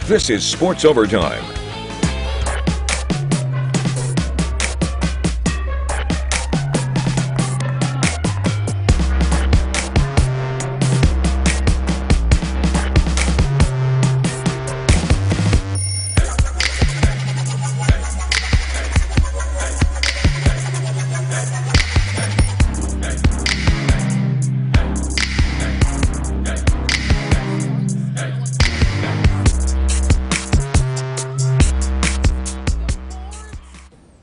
This is Sports Overtime.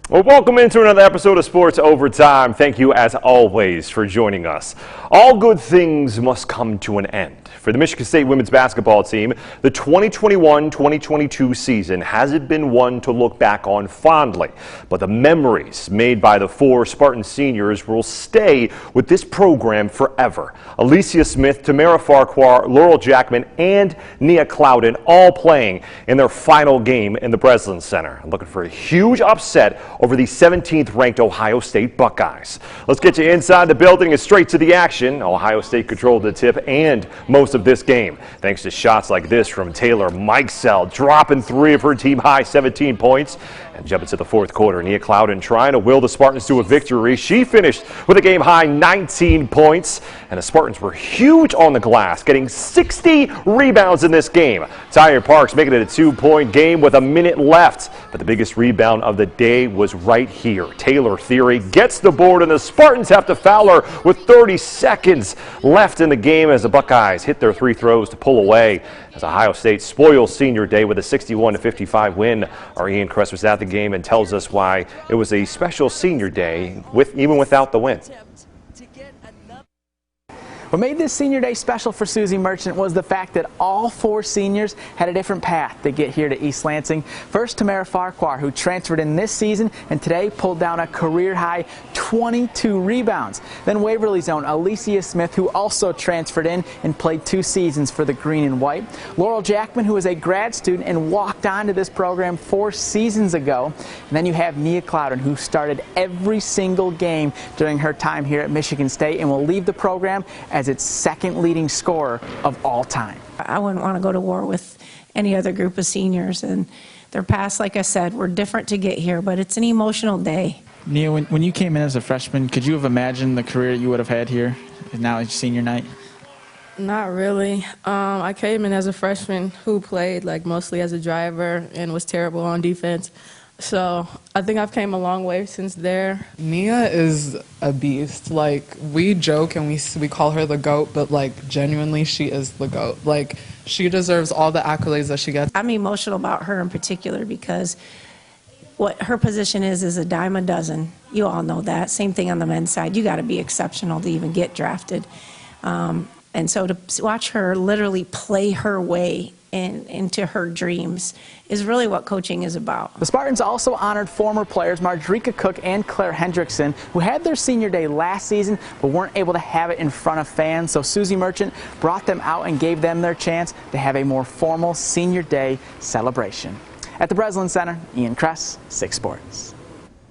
Well, welcome into another episode of Sports Overtime. Thank you, as always, for joining us. All good things must come to an end. For the Michigan State women's basketball team, the 2021-2022 season hasn't been one to look back on fondly, but the memories made by the four Spartan seniors will stay with this program forever. Alicia Smith, Tamara Farquhar, Laurel Jackman, and Nia Clouden all playing in their final game in the Breslin Center. Looking for a huge upset over the 17th ranked Ohio State Buckeyes. Let's get you inside the building and straight to the action. Ohio State controlled the tip and most of this game, thanks to shots like this from Taylor Mikesell, dropping 3 of her team-high 17 points. And jumping to the fourth quarter, Nia Clouden trying to will the Spartans to a victory. She finished with a game-high 19 points, and the Spartans were huge on the glass, getting 60 rebounds in this game. Tyre Parks making it a 2-point game with a minute left, but the biggest rebound of the day was right here. Taylor Theory gets the board, and the Spartans have to foul her with 30 seconds left in the game as the Buckeyes hit their 3 throws to pull away. As Ohio State spoils senior day with a 61-55 win, our Ian Kress was at the game and tells us why it was a special senior day even without the win. What made this senior day special for Susie Merchant was the fact that all 4 seniors had a different path to get here to East Lansing. First, Tamara Farquhar, who transferred in this season and today pulled down a career-high 22 rebounds. Then Waverly's own Alicia Smith, who also transferred in and played 2 seasons for the green and white. Laurel Jackman, who is a grad student and walked onto this program 4 seasons ago. And then you have Nia Clouden, who started every single game during her time here at Michigan State and will leave the program as its second leading scorer of all time. I wouldn't want to go to war with any other group of seniors, and their paths, like I said, were different to get here, but it's an emotional day. Nia, when you came in as a freshman, could you have imagined the career you would have had here now it's senior night? Not really. I came in as a freshman who played mostly as a driver and was terrible on defense. So I think I've came a long way since there. Nia is a beast. We joke and we call her the GOAT, but genuinely she is the GOAT. She deserves all the accolades that she gets. I'm emotional about her in particular because what her position is a dime a dozen. You all know that. Same thing on the men's side. You got to be exceptional to even get drafted. And so to watch her literally play her way into her dreams is really what coaching is about. The Spartans also honored former players Marjorika Cook and Claire Hendrickson, who had their senior day last season but weren't able to have it in front of fans. So Susie Merchant brought them out and gave them their chance to have a more formal senior day celebration. At the Breslin Center, Ian Kress, 6 Sports.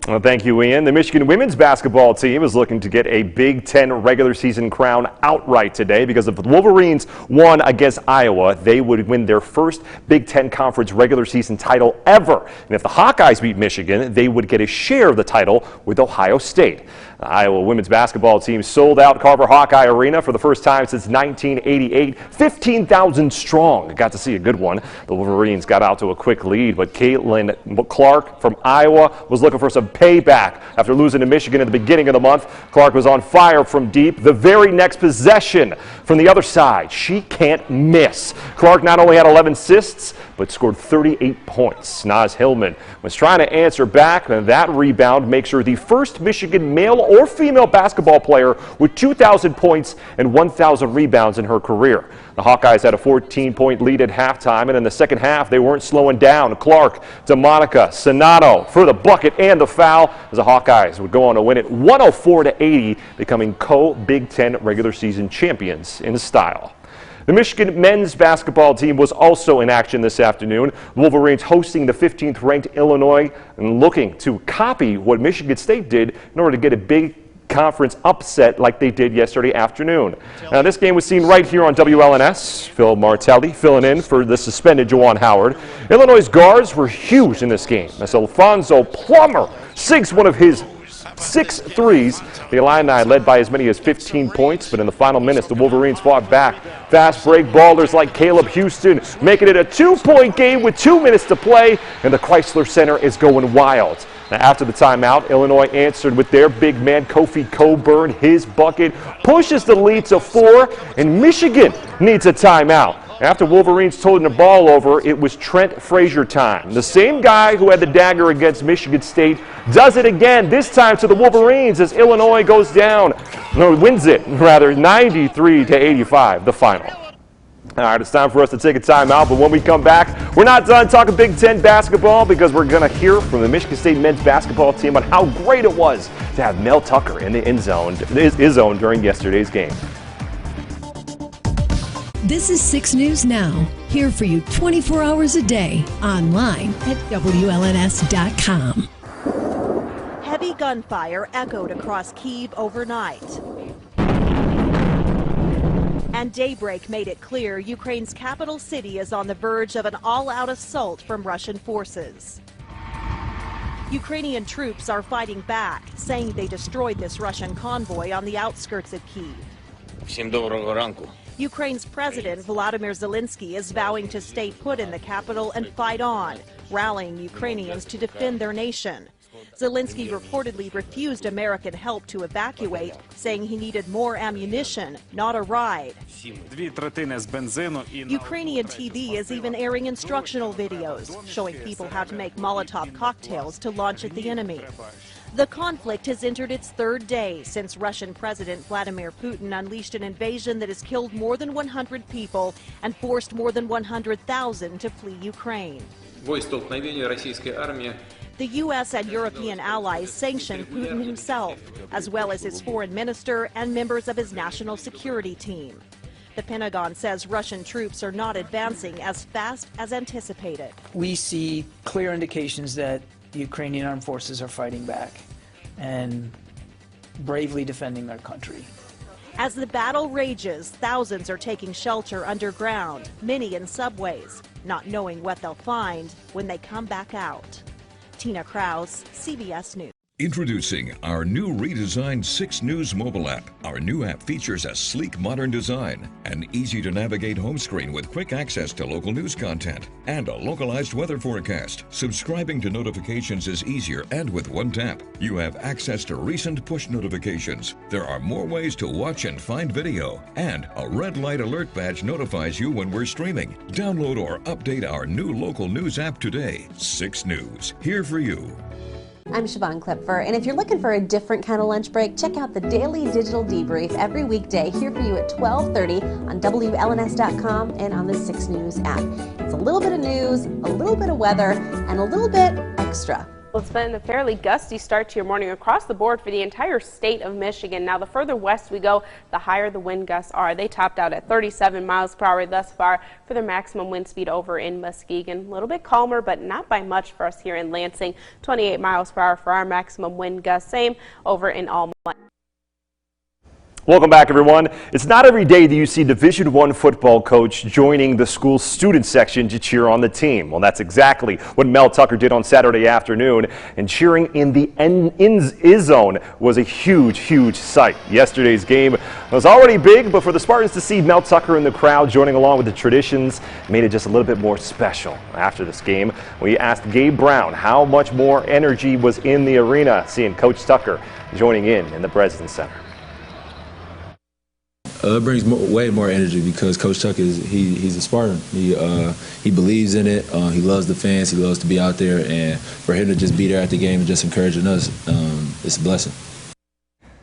Well, thank you, Ian. The Michigan women's basketball team is looking to get a Big Ten regular season crown outright today because if the Wolverines won against Iowa, they would win their first Big Ten Conference regular season title ever. And if the Hawkeyes beat Michigan, they would get a share of the title with Ohio State. The Iowa women's basketball team sold out Carver Hawkeye Arena for the first time since 1988, 15,000 strong. Got to see a good one. The Wolverines got out to a quick lead, but Caitlin Clark from Iowa was looking for some payback after losing to Michigan at the beginning of the month. Clark was on fire from deep. The very next possession from the other side, she can't miss. Clark not only had 11 assists, but scored 38 points. Naz Hillman was trying to answer back, and that rebound makes her the first Michigan male or female basketball player with 2,000 points and 1,000 rebounds in her career. The Hawkeyes had a 14-point lead at halftime, and in the second half, they weren't slowing down. Clark, DeMonica, Sonato for the bucket and the foul as the Hawkeyes would go on to win it 104-80, becoming co-Big Ten regular season champions in style. The Michigan men's basketball team was also in action this afternoon. Wolverines hosting the 15th ranked Illinois and looking to copy what Michigan State did in order to get a Big conference upset like they did yesterday afternoon. Now, this game was seen right here on WLNS. Phil Martelli filling in for the suspended Juwan Howard. Illinois' guards were huge in this game as Alfonso Plummer sinks one of his 6 threes. The Illini led by as many as 15 points, but in the final minutes, the Wolverines fought back. Fast break ballers like Caleb Houston making it a 2-point game with 2 minutes to play, and the Chrysler Center is going wild. Now, after the timeout, Illinois answered with their big man, Kofi Coburn. His bucket pushes the lead to 4, and Michigan needs a timeout. After Wolverines told the ball over, it was Trent Frazier time. The same guy who had the dagger against Michigan State does it again, this time to the Wolverines as Illinois goes down, wins it, rather, 93-85, the final. All right, it's time for us to take a timeout, but when we come back, we're not done talking Big Ten basketball because we're going to hear from the Michigan State men's basketball team on how great it was to have Mel Tucker in the end zone during yesterday's game. This is 6 News Now, here for you 24 hours a day, online at WLNS.com. Heavy gunfire echoed across Kyiv overnight. And daybreak made it clear Ukraine's capital city is on the verge of an all-out assault from Russian forces. Ukrainian troops are fighting back, saying they destroyed this Russian convoy on the outskirts of Kyiv. Всім доброго ранку. Ukraine's President Volodymyr Zelensky is vowing to stay put in the capital and fight on, rallying Ukrainians to defend their nation. Zelensky reportedly refused American help to evacuate, saying he needed more ammunition, not a ride. Ukrainian TV is even airing instructional videos, showing people how to make Molotov cocktails to launch at the enemy. The conflict has entered its 3rd day since Russian President Vladimir Putin unleashed an invasion that has killed more than 100 people and forced more than 100,000 to flee Ukraine. The U.S. and European allies sanctioned Putin himself, as well as his foreign minister and members of his national security team. The Pentagon says Russian troops are not advancing as fast as anticipated. We see clear indications that the Ukrainian armed forces are fighting back and bravely defending their country. As the battle rages, thousands are taking shelter underground, many in subways, not knowing what they'll find when they come back out. Tina Krause, CBS News. Introducing our new redesigned 6 News mobile app. Our new app features a sleek, modern design, an easy-to-navigate home screen with quick access to local news content, and a localized weather forecast. Subscribing to notifications is easier, and with one tap, you have access to recent push notifications. There are more ways to watch and find video, and a red light alert badge notifies you when we're streaming. Download or update our new local news app today. 6 News, here for you. I'm Siobhan Klipfer, and if you're looking for a different kind of lunch break, check out the Daily Digital Debrief every weekday here for you at 12:30 on WLNS.com and on the 6 News app. It's a little bit of news, a little bit of weather, and a little bit extra. Well, it's been a fairly gusty start to your morning across the board for the entire state of Michigan. Now, the further west we go, the higher the wind gusts are. They topped out at 37 miles per hour thus far for their maximum wind speed over in Muskegon. A little bit calmer, but not by much for us here in Lansing. 28 miles per hour for our maximum wind gust. Same over in Alma. Welcome back, everyone. It's not every day that you see Division I football coach joining the school student section to cheer on the team. Well, that's exactly what Mel Tucker did on Saturday afternoon, and cheering in the end zone was a huge sight. Yesterday's game was already big, but for the Spartans to see Mel Tucker in the crowd joining along with the traditions made it just a little bit more special. After this game, we asked Gabe Brown how much more energy was in the arena seeing Coach Tucker joining in the Breslin Center. It brings way more energy because Coach Tuck he's a Spartan. He believes in it. He loves the fans. He loves to be out there, and for him to just be there at the game and just encouraging us, it's a blessing.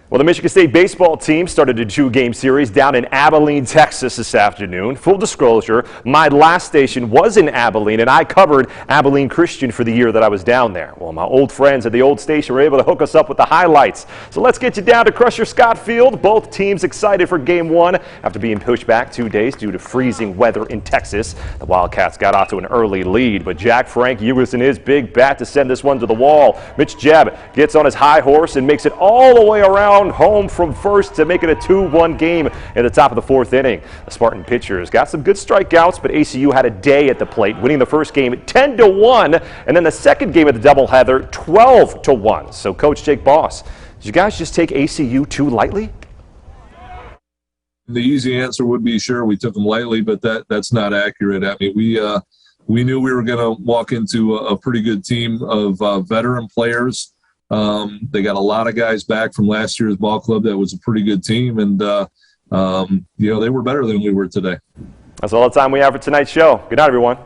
Well, the Michigan State baseball team started a 2-game series down in Abilene, Texas this afternoon. Full disclosure, my last station was in Abilene, and I covered Abilene Christian for the year that I was down there. Well, my old friends at the old station were able to hook us up with the highlights. So let's get you down to Crusher Scott Field. Both teams excited for Game 1 after being pushed back 2 days due to freezing weather in Texas. The Wildcats got off to an early lead, but Jack Frank using his big bat to send this one to the wall. Mitch Jebb gets on his high horse and makes it all the way around ground home from first to make it a 2-1 game in the top of the fourth inning. The Spartan pitchers got some good strikeouts, but ACU had a day at the plate, winning the first game 10-1, and then the second game of the doubleheader 12-1. So Coach Jake Boss, did you guys just take ACU too lightly? The easy answer would be sure we took them lightly, but that's not accurate. I mean, we knew we were going to walk into a pretty good team of veteran players. They got a lot of guys back from last year's ball club. That was a pretty good team, and they were better than we were today. That's all the time we have for tonight's show. Good night, everyone.